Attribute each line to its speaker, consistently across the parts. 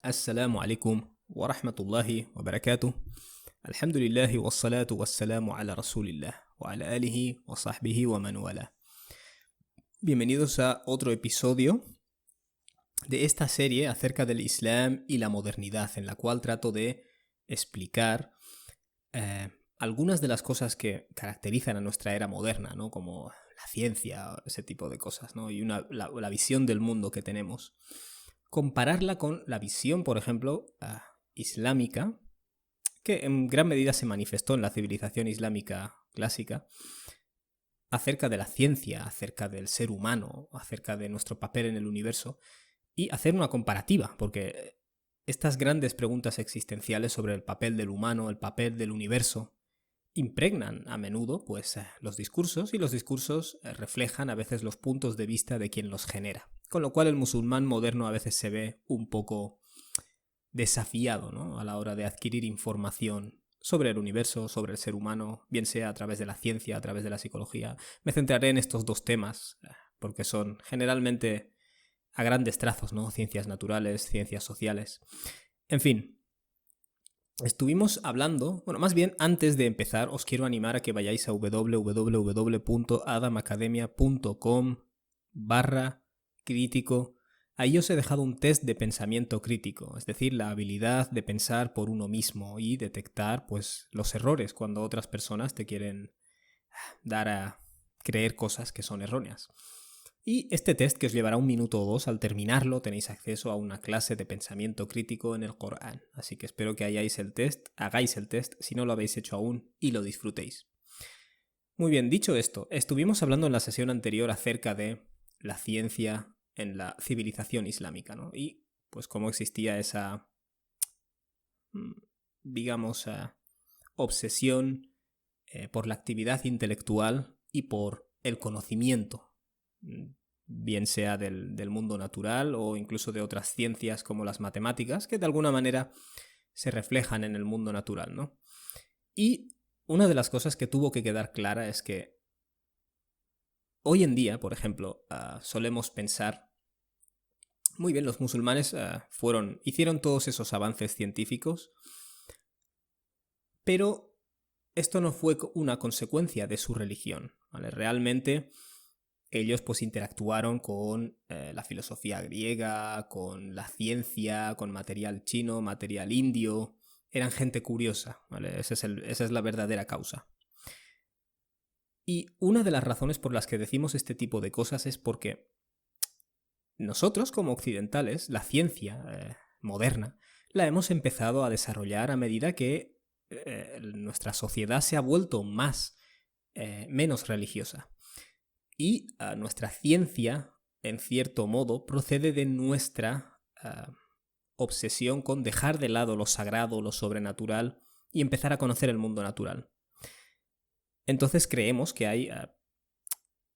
Speaker 1: Assalamu alaikum wa rahmatullahi wa barakatuh. Alhamdulillahi wassalatu wassalamu ala rasulillah wa ala alihi wa sahbihi wa man wala. Bienvenidos a otro episodio de esta serie acerca del Islam y la modernidad, en la cual trato de explicar algunas de las cosas que caracterizan a nuestra era moderna, ¿no? Como la ciencia, ese tipo de cosas, ¿no? Y la visión del mundo que tenemos. Compararla con la visión, por ejemplo, islámica, que en gran medida se manifestó en la civilización islámica clásica, acerca de la ciencia, acerca del ser humano, acerca de nuestro papel en el universo, y hacer una comparativa, porque estas grandes preguntas existenciales sobre el papel del humano, el papel del universo, impregnan a menudo los discursos, y los discursos reflejan a veces los puntos de vista de quien los genera. Con lo cual el musulmán moderno a veces se ve un poco desafiado, ¿no? A la hora de adquirir información sobre el universo, sobre el ser humano, bien sea a través de la ciencia, a través de la psicología. Me centraré en estos dos temas, porque son generalmente a grandes trazos, ¿no? Ciencias naturales, ciencias sociales. En fin, estuvimos hablando, más bien antes de empezar os quiero animar a que vayáis a www.adamacademia.com/crítico. Ahí os he dejado un test de pensamiento crítico, es decir, la habilidad de pensar por uno mismo y detectar los errores cuando otras personas te quieren dar a creer cosas que son erróneas. Y este test, que os llevará 1 minuto o 2, al terminarlo tenéis acceso a una clase de pensamiento crítico en el Corán. Así que espero que hagáis el test si no lo habéis hecho aún, y lo disfrutéis. Muy bien, dicho esto, estuvimos hablando en la sesión anterior acerca de la ciencia en la civilización islámica, ¿no? Y pues cómo existía esa, digamos, obsesión por la actividad intelectual y por el conocimiento, bien sea del mundo natural o incluso de otras ciencias como las matemáticas, que de alguna manera se reflejan en el mundo natural, ¿no? Y una de las cosas que tuvo que quedar clara es que hoy en día, por ejemplo, solemos pensar, muy bien, los musulmanes hicieron todos esos avances científicos, pero esto no fue una consecuencia de su religión, ¿vale? Realmente ellos interactuaron con la filosofía griega, con la ciencia, con material chino, material indio. Eran gente curiosa, ¿vale? Esa es la verdadera causa. Y una de las razones por las que decimos este tipo de cosas es porque nosotros, como occidentales, la ciencia moderna, la hemos empezado a desarrollar a medida que nuestra sociedad se ha vuelto menos religiosa. Y nuestra ciencia, en cierto modo, procede de nuestra obsesión con dejar de lado lo sagrado, lo sobrenatural, y empezar a conocer el mundo natural. Entonces creemos que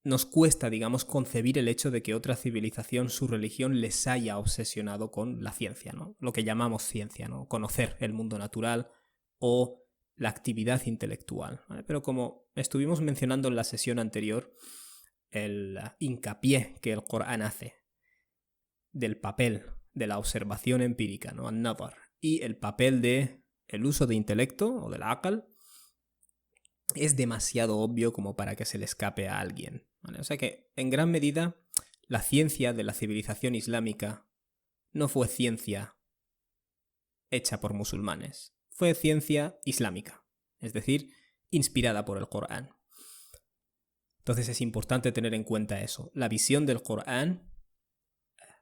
Speaker 1: nos cuesta, digamos, concebir el hecho de que otra civilización, su religión, les haya obsesionado con la ciencia, ¿no? Lo que llamamos ciencia, ¿no? Conocer el mundo natural o la actividad intelectual, ¿vale? Pero como estuvimos mencionando en la sesión anterior, el hincapié que el Corán hace del papel de la observación empírica, ¿no? An-nazar, y el papel del uso de intelecto o del aql es demasiado obvio como para que se le escape a alguien, ¿vale? O sea que, en gran medida, la ciencia de la civilización islámica no fue ciencia hecha por musulmanes, fue ciencia islámica, es decir, inspirada por el Corán. Entonces es importante tener en cuenta eso. La visión del Corán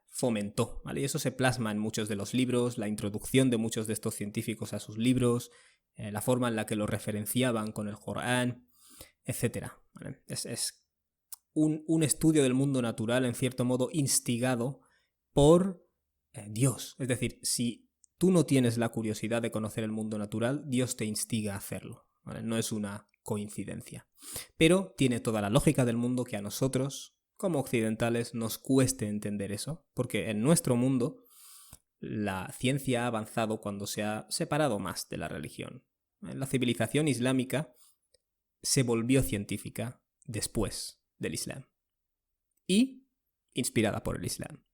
Speaker 1: fomentó, ¿vale? Y eso se plasma en muchos de los libros, la introducción de muchos de estos científicos a sus libros, la forma en la que lo referenciaban con el Corán, etc. ¿Vale? Es un estudio del mundo natural, en cierto modo, instigado por Dios. Es decir, si tú no tienes la curiosidad de conocer el mundo natural, Dios te instiga a hacerlo, ¿vale? No es una coincidencia. Pero tiene toda la lógica del mundo que a nosotros, como occidentales, nos cueste entender eso, porque en nuestro mundo la ciencia ha avanzado cuando se ha separado más de la religión. La civilización islámica se volvió científica después del Islam y inspirada por el Islam.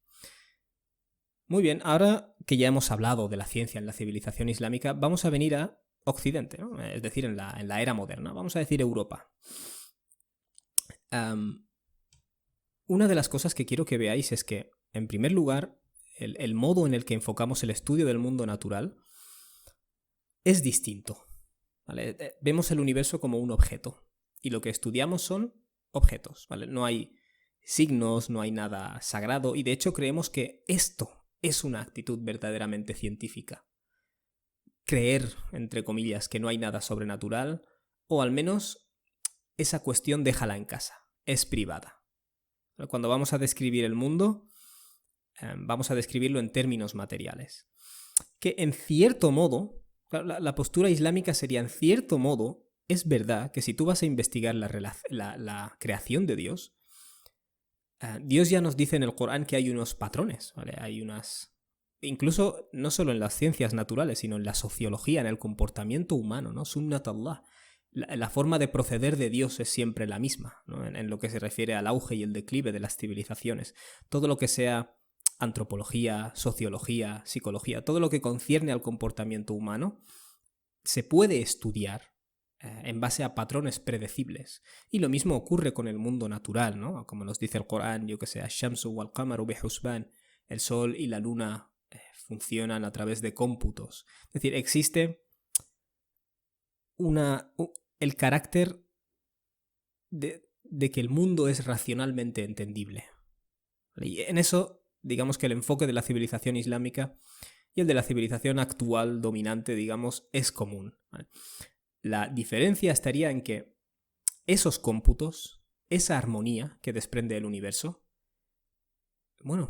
Speaker 1: Muy bien, ahora que ya hemos hablado de la ciencia en la civilización islámica, vamos a venir a Occidente, ¿no? Es decir, en la era moderna, vamos a decir Europa. Una de las cosas que quiero que veáis es que, en primer lugar, el modo en el que enfocamos el estudio del mundo natural es distinto. ¿Vale? Vemos el universo como un objeto y lo que estudiamos son objetos. ¿Vale? No hay signos, no hay nada sagrado y de hecho creemos que esto es una actitud verdaderamente científica. Creer, entre comillas, que no hay nada sobrenatural, o al menos esa cuestión déjala en casa, es privada. Cuando vamos a describir el mundo, vamos a describirlo en términos materiales. Que en cierto modo, la postura islámica sería en cierto modo, es verdad que si tú vas a investigar la creación de Dios, Dios ya nos dice en el Corán que hay unos patrones, ¿vale? Hay unas... Incluso no solo en las ciencias naturales, sino en la sociología, en el comportamiento humano, ¿no? Sunnat Allah. La forma de proceder de Dios es siempre la misma, ¿no? En lo que se refiere al auge y el declive de las civilizaciones. Todo lo que sea antropología, sociología, psicología, todo lo que concierne al comportamiento humano, se puede estudiar en base a patrones predecibles. Y lo mismo ocurre con el mundo natural, ¿no? Como nos dice el Corán, yo que sé, Ash-Shamsu wal-Qamaru bihusban, el sol y la luna funcionan a través de cómputos. Es decir, existe el carácter de que el mundo es racionalmente entendible. Y en eso, digamos que el enfoque de la civilización islámica y el de la civilización actual dominante, digamos, es común. La diferencia estaría en que esos cómputos, esa armonía que desprende el universo, bueno,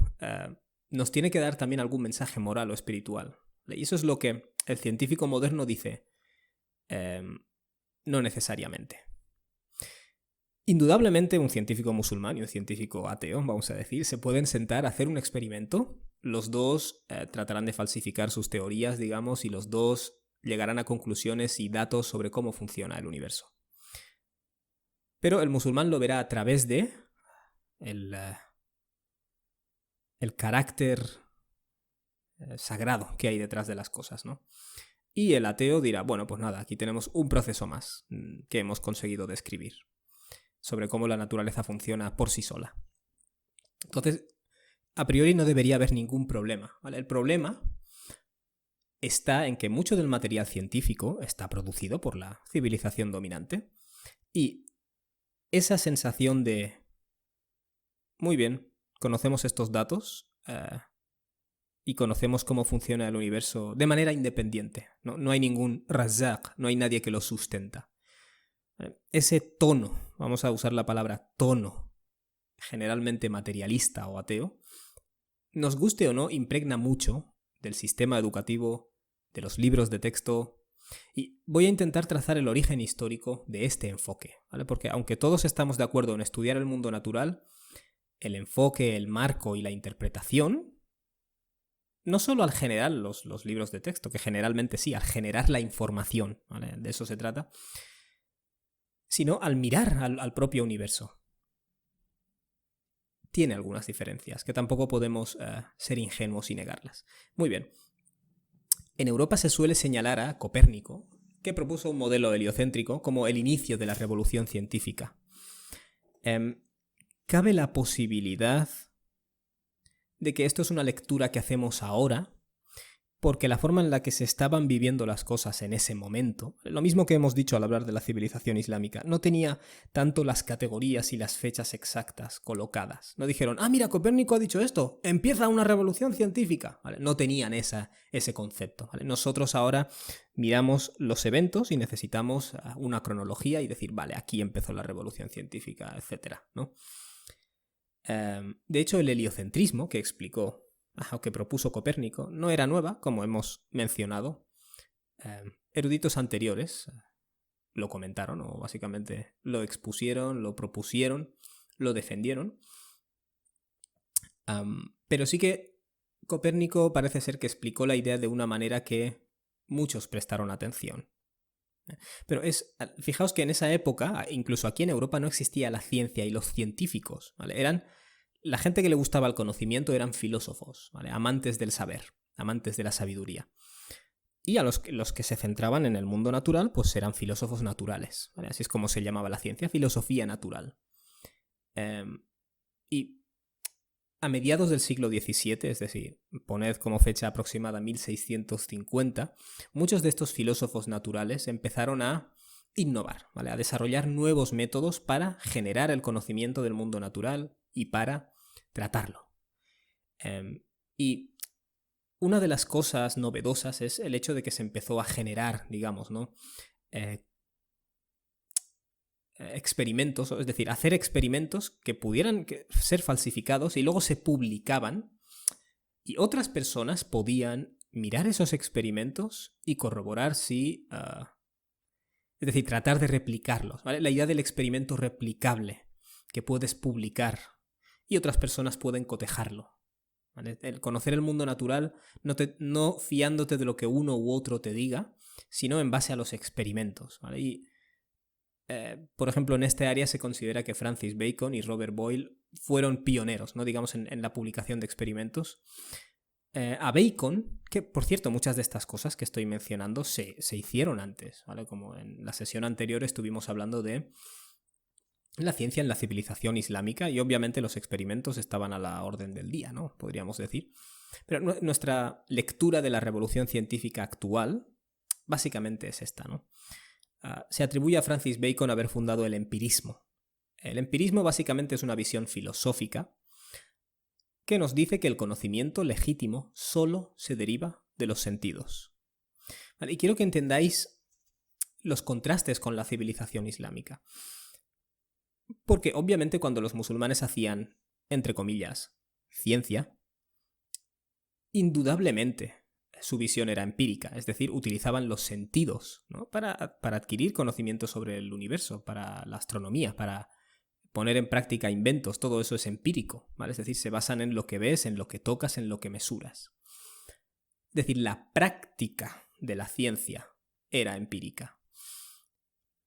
Speaker 1: nos tiene que dar también algún mensaje moral o espiritual. Y eso es lo que el científico moderno dice, no necesariamente. Indudablemente un científico musulmán y un científico ateo, vamos a decir, se pueden sentar a hacer un experimento. Los dos tratarán de falsificar sus teorías, digamos, y los dos llegarán a conclusiones y datos sobre cómo funciona el universo. Pero el musulmán lo verá a través de el carácter sagrado que hay detrás de las cosas, ¿no? Y el ateo dirá, bueno, pues nada, aquí tenemos un proceso más que hemos conseguido describir sobre cómo la naturaleza funciona por sí sola. Entonces, a priori no debería haber ningún problema, ¿vale? El problema está en que mucho del material científico está producido por la civilización dominante y esa sensación de, muy bien, conocemos estos datos y conocemos cómo funciona el universo de manera independiente. No hay ningún razaq, no hay nadie que lo sustenta. Ese tono, vamos a usar la palabra tono, generalmente materialista o ateo, nos guste o no, impregna mucho del sistema educativo, de los libros de texto, y voy a intentar trazar el origen histórico de este enfoque, ¿vale? Porque aunque todos estamos de acuerdo en estudiar el mundo natural, el enfoque, el marco y la interpretación, no solo al generar los libros de texto, que generalmente sí, al generar la información, ¿vale? De eso se trata, sino al mirar al propio universo. Tiene algunas diferencias, que tampoco podemos ser ingenuos y negarlas. Muy bien. En Europa se suele señalar a Copérnico, que propuso un modelo heliocéntrico como el inicio de la revolución científica. Cabe la posibilidad de que esto es una lectura que hacemos ahora, porque la forma en la que se estaban viviendo las cosas en ese momento, lo mismo que hemos dicho al hablar de la civilización islámica, no tenía tanto las categorías y las fechas exactas colocadas. No dijeron, mira, Copérnico ha dicho esto, empieza una revolución científica. ¿Vale? No tenían ese concepto. ¿Vale? Nosotros ahora miramos los eventos y necesitamos una cronología y decir, vale, aquí empezó la revolución científica, etc., ¿no? De hecho, el heliocentrismo que explicó o que propuso Copérnico no era nueva, como hemos mencionado. Eruditos anteriores lo comentaron o básicamente lo expusieron, lo propusieron, lo defendieron. Pero sí que Copérnico parece ser que explicó la idea de una manera que muchos prestaron atención. Pero fijaos que en esa época, incluso aquí en Europa, no existía la ciencia y los científicos, ¿vale? Eran la gente que le gustaba el conocimiento eran filósofos, ¿vale? Amantes del saber, amantes de la sabiduría. Y a los que se centraban en el mundo natural, pues eran filósofos naturales, ¿vale? Así es como se llamaba la ciencia, filosofía natural. Y a mediados del siglo XVII, es decir, poned como fecha aproximada 1650, muchos de estos filósofos naturales empezaron a innovar, ¿vale? A desarrollar nuevos métodos para generar el conocimiento del mundo natural y para tratarlo. Y una de las cosas novedosas es el hecho de que se empezó a generar, digamos, ¿no? Experimentos, es decir, hacer experimentos que pudieran ser falsificados y luego se publicaban y otras personas podían mirar esos experimentos y corroborar si... es decir, tratar de replicarlos, ¿vale? La idea del experimento replicable que puedes publicar y otras personas pueden cotejarlo. ¿Vale? El conocer el mundo natural no fiándote de lo que uno u otro te diga, sino en base a los experimentos, ¿vale? Y, por ejemplo, en este área se considera que Francis Bacon y Robert Boyle fueron pioneros, ¿no? Digamos, en la publicación de experimentos. A Bacon, que por cierto muchas de estas cosas que estoy mencionando se hicieron antes, ¿vale? Como en la sesión anterior estuvimos hablando de la ciencia en la civilización islámica y obviamente los experimentos estaban a la orden del día, ¿no? Podríamos decir. Pero nuestra lectura de la revolución científica actual básicamente es esta, ¿no? Se atribuye a Francis Bacon haber fundado el empirismo. El empirismo básicamente es una visión filosófica que nos dice que el conocimiento legítimo solo se deriva de los sentidos. ¿Vale? Y quiero que entendáis los contrastes con la civilización islámica. Porque obviamente cuando los musulmanes hacían, entre comillas, ciencia, indudablemente su visión era empírica, es decir, utilizaban los sentidos, ¿no? para adquirir conocimiento sobre el universo, para la astronomía, para poner en práctica inventos, todo eso es empírico, ¿vale? Es decir, se basan en lo que ves, en lo que tocas, en lo que mesuras. Es decir, la práctica de la ciencia era empírica.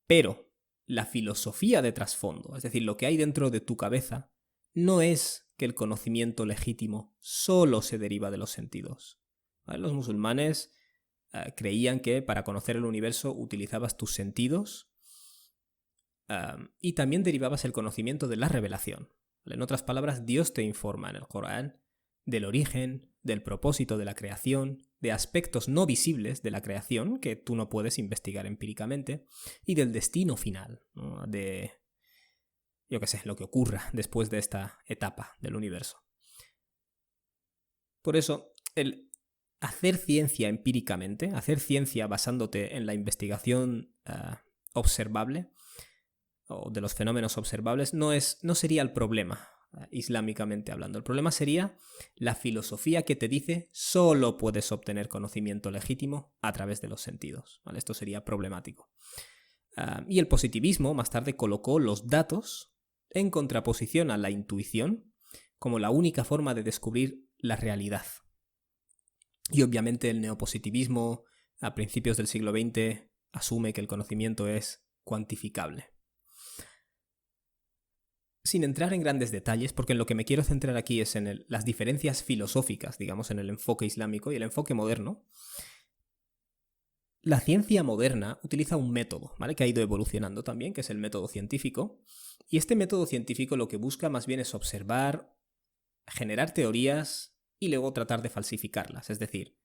Speaker 1: Pero la filosofía de trasfondo, es decir, lo que hay dentro de tu cabeza, no es que el conocimiento legítimo solo se deriva de los sentidos. ¿Vale? Los musulmanes creían que para conocer el universo utilizabas tus sentidos y también derivabas el conocimiento de la revelación. ¿Vale? En otras palabras, Dios te informa en el Corán del origen, del propósito de la creación, de aspectos no visibles de la creación que tú no puedes investigar empíricamente y del destino final, ¿no? De, yo qué sé, lo que ocurra después de esta etapa del universo. Por eso, el hacer ciencia empíricamente, hacer ciencia basándote en la investigación observable o de los fenómenos observables no sería el problema, islámicamente hablando. El problema sería la filosofía que te dice solo puedes obtener conocimiento legítimo a través de los sentidos, ¿vale? Esto sería problemático. Y el positivismo más tarde colocó los datos en contraposición a la intuición como la única forma de descubrir la realidad. Y obviamente el neopositivismo a principios del siglo XX asume que el conocimiento es cuantificable. Sin entrar en grandes detalles, porque en lo que me quiero centrar aquí es en las diferencias filosóficas, digamos, en el enfoque islámico y el enfoque moderno. La ciencia moderna utiliza un método, ¿vale? Que ha ido evolucionando también, que es el método científico. Y este método científico lo que busca más bien es observar, generar teorías y luego tratar de falsificarlas. Es decir,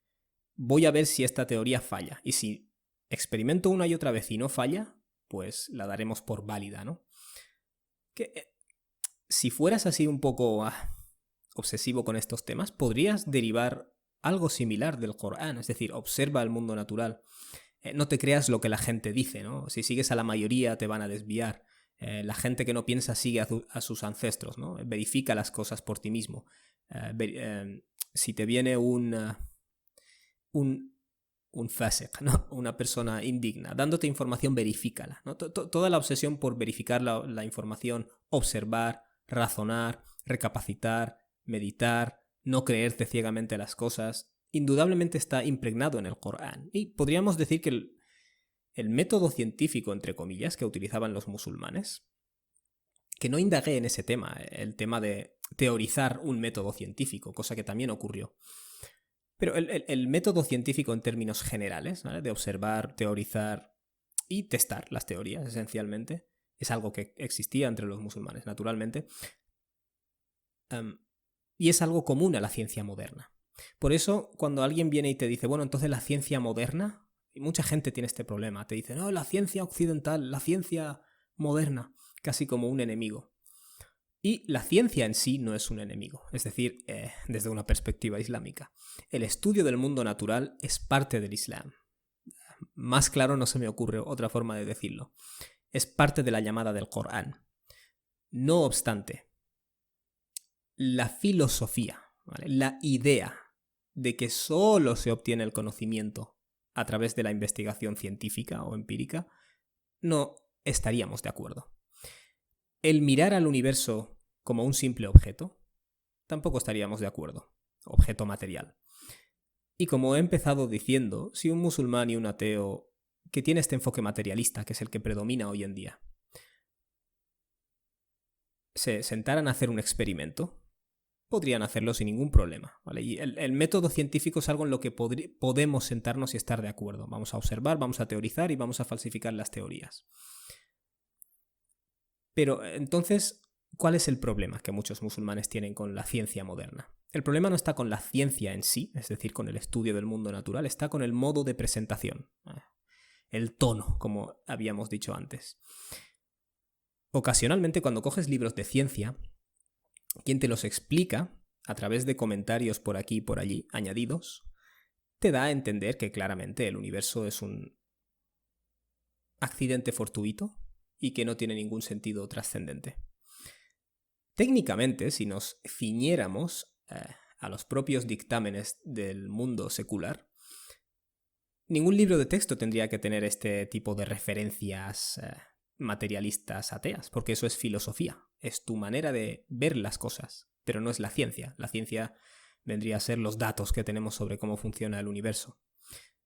Speaker 1: voy a ver si esta teoría falla. Y si experimento una y otra vez y no falla, pues la daremos por válida, ¿no? Que si fueras así un poco obsesivo con estos temas, podrías derivar algo similar del Corán. Es decir, observa el mundo natural. No te creas lo que la gente dice, ¿no? Si sigues a la mayoría te van a desviar. La gente que no piensa sigue a sus ancestros, ¿no? Verifica las cosas por ti mismo. Si te viene un fasiq, ¿no? Una persona indigna, dándote información, verifícala, ¿no? Toda la obsesión por verificar la información, observar, razonar, recapacitar, meditar, no creerte ciegamente las cosas, indudablemente está impregnado en el Corán. Y podríamos decir que el método científico, entre comillas, que utilizaban los musulmanes, que no indagué en ese tema, el tema de teorizar un método científico, cosa que también ocurrió. Pero el método científico en términos generales, ¿vale? De observar, teorizar y testar las teorías, esencialmente, es algo que existía entre los musulmanes, naturalmente, y es algo común a la ciencia moderna. Por eso, cuando alguien viene y te dice, bueno, entonces la ciencia moderna, y mucha gente tiene este problema, te dice, no, la ciencia occidental, la ciencia moderna, casi como un enemigo. Y la ciencia en sí no es un enemigo, es decir, desde una perspectiva islámica. El estudio del mundo natural es parte del Islam. Más claro no se me ocurre otra forma de decirlo. Es parte de la llamada del Corán. No obstante, la filosofía, ¿vale? La idea de que solo se obtiene el conocimiento a través de la investigación científica o empírica, no estaríamos de acuerdo. El mirar al universo como un simple objeto, tampoco estaríamos de acuerdo. Objeto material. Y como he empezado diciendo, si un musulmán y un ateo que tiene este enfoque materialista, que es el que predomina hoy en día, se sentaran a hacer un experimento, podrían hacerlo sin ningún problema, ¿vale? Y el método científico es algo en lo que podemos sentarnos y estar de acuerdo. Vamos a observar, vamos a teorizar y vamos a falsificar las teorías. Pero entonces, ¿cuál es el problema que muchos musulmanes tienen con la ciencia moderna? El problema no está con la ciencia en sí, es decir, con el estudio del mundo natural, está con el modo de presentación, el tono, como habíamos dicho antes. Ocasionalmente, cuando coges libros de ciencia, quien te los explica, a través de comentarios por aquí y por allí añadidos, te da a entender que claramente el universo es un accidente fortuito y que no tiene ningún sentido trascendente. Técnicamente, si nos ciñéramos a los propios dictámenes del mundo secular, ningún libro de texto tendría que tener este tipo de referencias materialistas ateas, porque eso es filosofía, es tu manera de ver las cosas, pero no es la ciencia. La ciencia vendría a ser los datos que tenemos sobre cómo funciona el universo.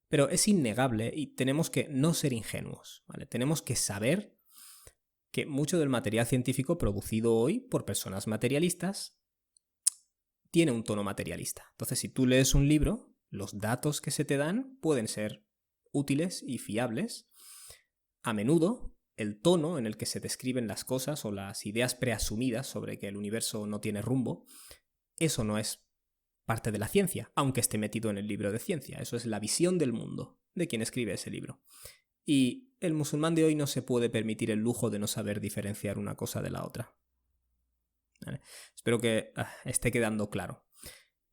Speaker 1: Pero es innegable y tenemos que no ser ingenuos, ¿vale? Tenemos que saber que mucho del material científico producido hoy por personas materialistas tiene un tono materialista. Entonces, si tú lees un libro, los datos que se te dan pueden ser útiles y fiables. A menudo, el tono en el que se describen las cosas o las ideas preasumidas sobre que el universo no tiene rumbo, eso no es parte de la ciencia, aunque esté metido en el libro de ciencia. Eso es la visión del mundo de quien escribe ese libro. Y el musulmán de hoy no se puede permitir el lujo de no saber diferenciar una cosa de la otra. ¿Vale? Espero que esté quedando claro.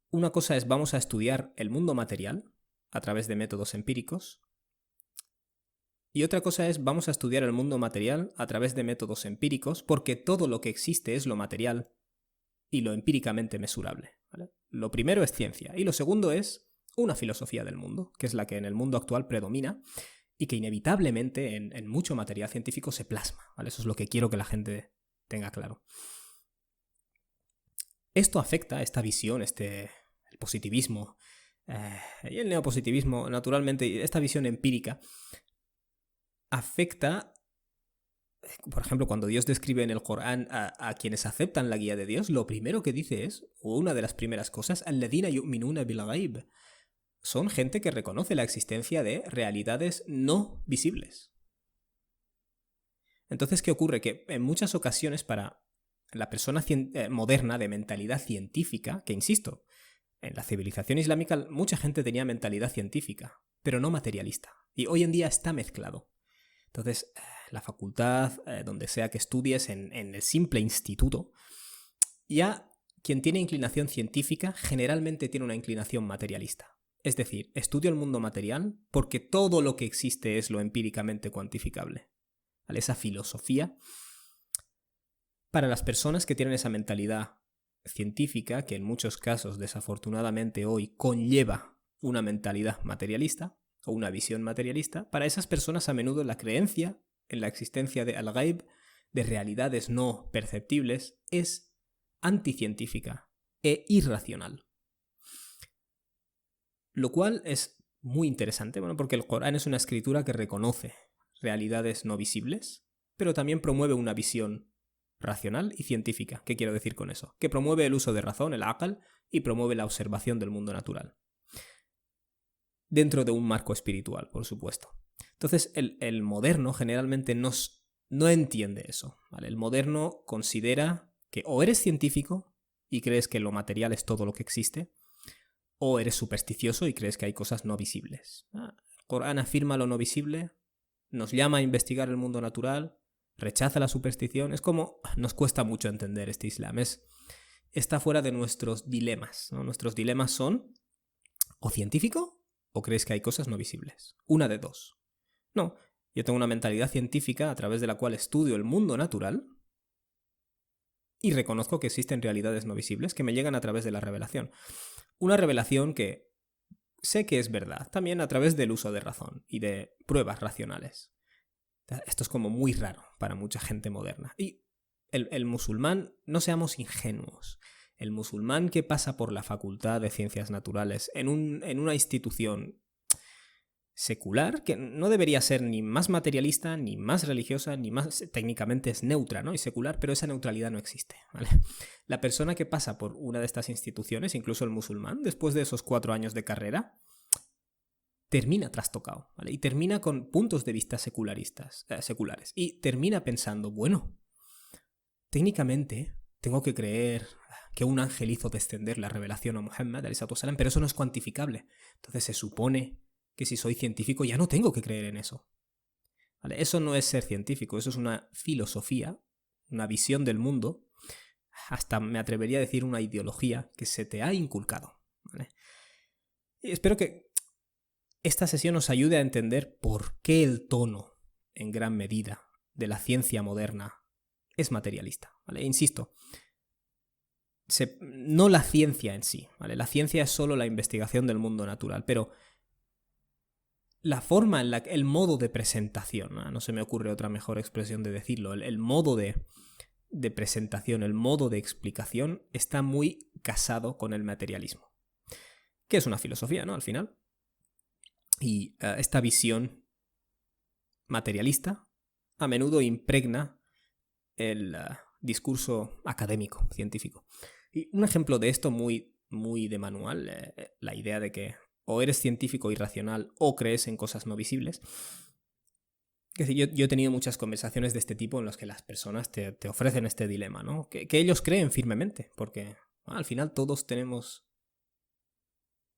Speaker 1: Una cosa es vamos a estudiar el mundo material a través de métodos empíricos y otra cosa es vamos a estudiar el mundo material a través de métodos empíricos porque todo lo que existe es lo material y lo empíricamente mesurable, ¿vale? Lo primero es ciencia y lo segundo es una filosofía del mundo, que es la que en el mundo actual predomina y que inevitablemente en mucho material científico se plasma, ¿vale? Eso es lo que quiero que la gente tenga claro. Esto afecta, esta visión, el positivismo y el neopositivismo, naturalmente, esta visión empírica, afecta, por ejemplo, cuando Dios describe en el Corán a quienes aceptan la guía de Dios, lo primero que dice es, o una de las primeras cosas, alladhina yu'minuna bil ghaib. Son gente que reconoce la existencia de realidades no visibles. Entonces, ¿qué ocurre? Que en muchas ocasiones para la persona moderna de mentalidad científica, que insisto, en la civilización islámica mucha gente tenía mentalidad científica, pero no materialista. Y hoy en día está mezclado. Entonces, la facultad, donde sea que estudies, en el simple instituto, ya quien tiene inclinación científica generalmente tiene una inclinación materialista. Es decir, estudio el mundo material porque todo lo que existe es lo empíricamente cuantificable. ¿Vale? Esa filosofía, para las personas que tienen esa mentalidad científica, que en muchos casos desafortunadamente hoy conlleva una mentalidad materialista o una visión materialista, para esas personas a menudo la creencia en la existencia de al-ghaib, de realidades no perceptibles, es anticientífica e irracional. Lo cual es muy interesante, bueno, porque el Corán es una escritura que reconoce realidades no visibles, pero también promueve una visión racional y científica. ¿Qué quiero decir con eso? Que promueve el uso de razón, el aql, y promueve la observación del mundo natural. Dentro de un marco espiritual, por supuesto. Entonces, el moderno generalmente no entiende eso, ¿vale? El moderno considera que o eres científico y crees que lo material es todo lo que existe, o eres supersticioso y crees que hay cosas no visibles. El Corán afirma lo no visible, nos llama a investigar el mundo natural, rechaza la superstición. Es como nos cuesta mucho entender este Islam. Está fuera de nuestros dilemas, ¿no? Nuestros dilemas son o científico o crees que hay cosas no visibles. Una de dos. No, yo tengo una mentalidad científica a través de la cual estudio el mundo natural y reconozco que existen realidades no visibles que me llegan a través de la revelación. Una revelación que sé que es verdad, también a través del uso de razón y de pruebas racionales. Esto es como muy raro para mucha gente moderna. Y el musulmán, no seamos ingenuos. El musulmán que pasa por la Facultad de Ciencias Naturales en una institución secular, que no debería ser ni más materialista, ni más religiosa, ni más... Técnicamente es neutra, ¿no? Y secular, pero esa neutralidad no existe, ¿vale? La persona que pasa por una de estas instituciones, incluso el musulmán, después de esos 4 años de carrera, termina trastocado, ¿vale? Y termina con puntos de vista seculares. Y termina pensando, bueno, técnicamente tengo que creer que un ángel hizo descender la revelación a Muhammad, pero eso no es cuantificable. Entonces se supone que si soy científico ya no tengo que creer en eso. ¿Vale? Eso no es ser científico, eso es una filosofía, una visión del mundo, hasta me atrevería a decir una ideología que se te ha inculcado. ¿Vale? Y espero que esta sesión nos ayude a entender por qué el tono, en gran medida, de la ciencia moderna es materialista. ¿Vale? Insisto, no la ciencia en sí, ¿vale? La ciencia es solo la investigación del mundo natural, pero la forma en el modo de presentación, no se me ocurre otra mejor expresión de decirlo, el modo de presentación, el modo de explicación está muy casado con el materialismo, que es una filosofía, ¿no? Al final. Y esta visión materialista a menudo impregna el discurso académico, científico. Y un ejemplo de esto muy, muy de manual, la idea de que o eres científico y racional o crees en cosas no visibles. Es decir, yo he tenido muchas conversaciones de este tipo en las que las personas te ofrecen este dilema, ¿no? Que ellos creen firmemente, porque al final todos tenemos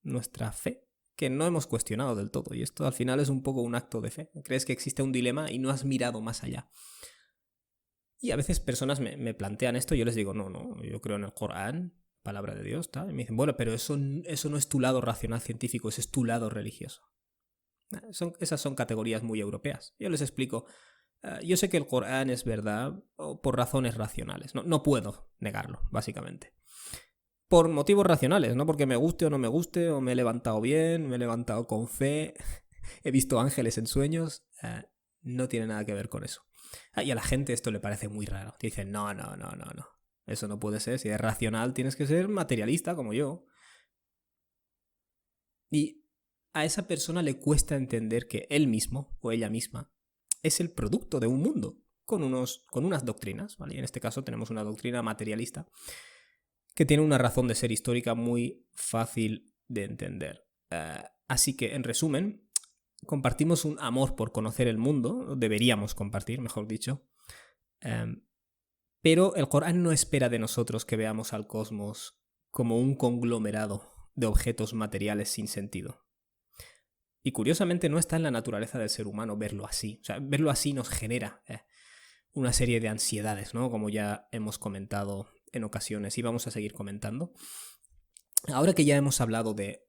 Speaker 1: nuestra fe, que no hemos cuestionado del todo, y esto al final es un poco un acto de fe. Crees que existe un dilema y no has mirado más allá. Y a veces personas me plantean esto y yo les digo, no, yo creo en el Corán, palabra de Dios, tal. Y me dicen, bueno, pero eso no es tu lado racional científico, ese es tu lado religioso. Esas son categorías muy europeas. Yo les explico, yo sé que el Corán es verdad por razones racionales, no puedo negarlo, básicamente. Por motivos racionales, no porque me guste o no me guste, o me he levantado bien, me he levantado con fe, he visto ángeles en sueños, no tiene nada que ver con eso. Y a la gente esto le parece muy raro. Te dicen, no. Eso no puede ser. Si es racional, tienes que ser materialista como yo. Y a esa persona le cuesta entender que él mismo o ella misma es el producto de un mundo con unas doctrinas, ¿vale? Y en este caso tenemos una doctrina materialista que tiene una razón de ser histórica muy fácil de entender. Así que, en resumen, compartimos un amor por conocer el mundo, deberíamos compartir, mejor dicho, pero el Corán no espera de nosotros que veamos al cosmos como un conglomerado de objetos materiales sin sentido. Y curiosamente no está en la naturaleza del ser humano verlo así. O sea, verlo así nos genera una serie de ansiedades, ¿no? Como ya hemos comentado en ocasiones y vamos a seguir comentando. Ahora que ya hemos hablado de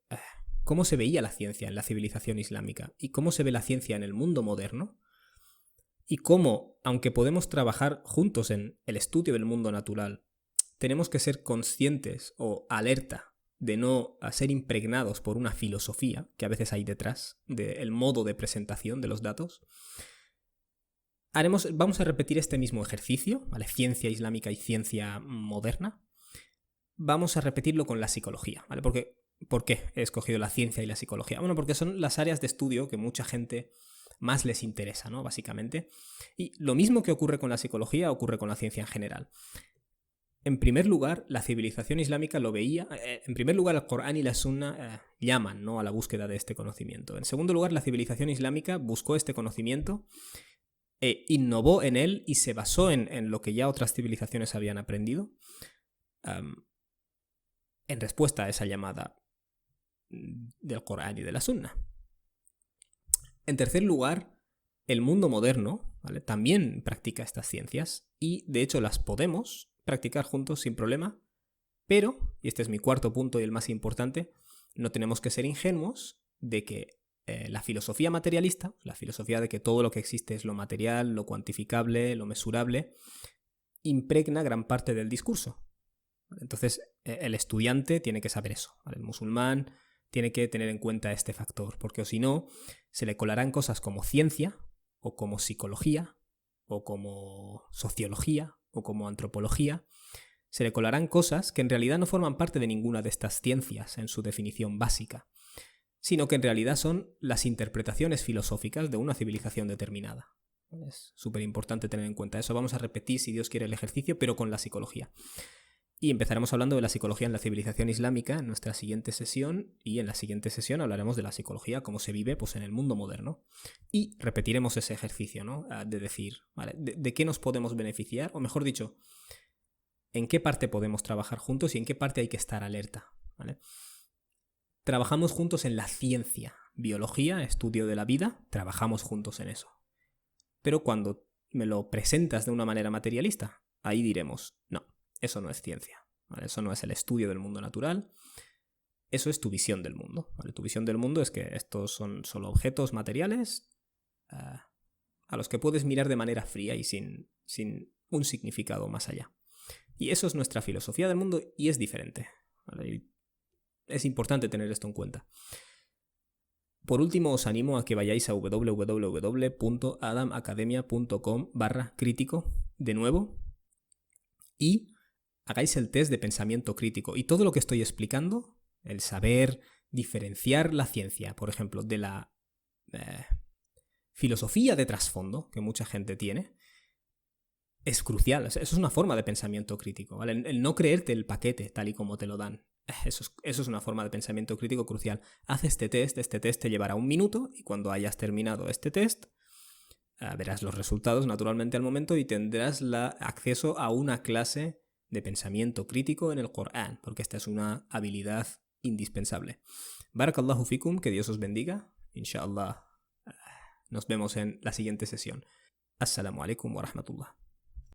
Speaker 1: cómo se veía la ciencia en la civilización islámica y cómo se ve la ciencia en el mundo moderno, y cómo, aunque podemos trabajar juntos en el estudio del mundo natural, tenemos que ser conscientes o alerta de no ser impregnados por una filosofía que a veces hay detrás del modo de presentación de los datos, vamos a repetir este mismo ejercicio, ¿vale? Ciencia islámica y ciencia moderna. Vamos a repetirlo con la psicología, ¿vale? ¿Por qué he escogido la ciencia y la psicología? Bueno, porque son las áreas de estudio que mucha gente más les interesa, ¿no? Básicamente. Y lo mismo que ocurre con la psicología, ocurre con la ciencia en general. En primer lugar, la civilización islámica lo veía. En primer lugar, el Corán y la Sunna llaman, ¿no?, a la búsqueda de este conocimiento. En segundo lugar, la civilización islámica buscó este conocimiento, innovó en él y se basó en lo que ya otras civilizaciones habían aprendido, en respuesta a esa llamada del Corán y de la Sunna. En tercer lugar, el mundo moderno, ¿vale?, también practica estas ciencias y de hecho las podemos practicar juntos sin problema, pero, y este es mi cuarto punto y el más importante, no tenemos que ser ingenuos de que la filosofía materialista, la filosofía de que todo lo que existe es lo material, lo cuantificable, lo mesurable, impregna gran parte del discurso. Entonces, el estudiante tiene que saber eso, ¿vale? El musulmán tiene que tener en cuenta este factor, porque o si no, se le colarán cosas como ciencia, o como psicología, o como sociología, o como antropología. Se le colarán cosas que en realidad no forman parte de ninguna de estas ciencias en su definición básica, sino que en realidad son las interpretaciones filosóficas de una civilización determinada. Es súper importante tener en cuenta eso. Vamos a repetir, si Dios quiere, el ejercicio, pero con la psicología. Y empezaremos hablando de la psicología en la civilización islámica en nuestra siguiente sesión, y en la siguiente sesión hablaremos de la psicología como se vive, pues, en el mundo moderno. Y repetiremos ese ejercicio, ¿no?, de decir, ¿vale?, ¿de qué nos podemos beneficiar? O mejor dicho, ¿en qué parte podemos trabajar juntos y en qué parte hay que estar alerta? ¿Vale? Trabajamos juntos en la ciencia, biología, estudio de la vida, trabajamos juntos en eso. Pero cuando me lo presentas de una manera materialista, ahí diremos, no, eso no es ciencia, ¿vale? Eso no es el estudio del mundo natural, eso es tu visión del mundo, ¿vale? Tu visión del mundo es que estos son solo objetos materiales a los que puedes mirar de manera fría y sin un significado más allá. Y eso es nuestra filosofía del mundo y es diferente, ¿vale? Y es importante tener esto en cuenta. Por último, os animo a que vayáis a www.adamacademia.com/crítico de nuevo y hagáis el test de pensamiento crítico. Y todo lo que estoy explicando, el saber diferenciar la ciencia, por ejemplo, de la filosofía de trasfondo que mucha gente tiene, es crucial. Eso es una forma de pensamiento crítico, ¿vale? El no creerte el paquete tal y como te lo dan. Eso es una forma de pensamiento crítico crucial. Haz este test te llevará 1 minuto y cuando hayas terminado este test verás los resultados naturalmente al momento y tendrás acceso a una clase de pensamiento crítico en el Corán, porque esta es una habilidad indispensable. Barakallahu fikum, que Dios os bendiga. Inshallah, nos vemos en la siguiente sesión. Assalamu alaikum wa rahmatullah.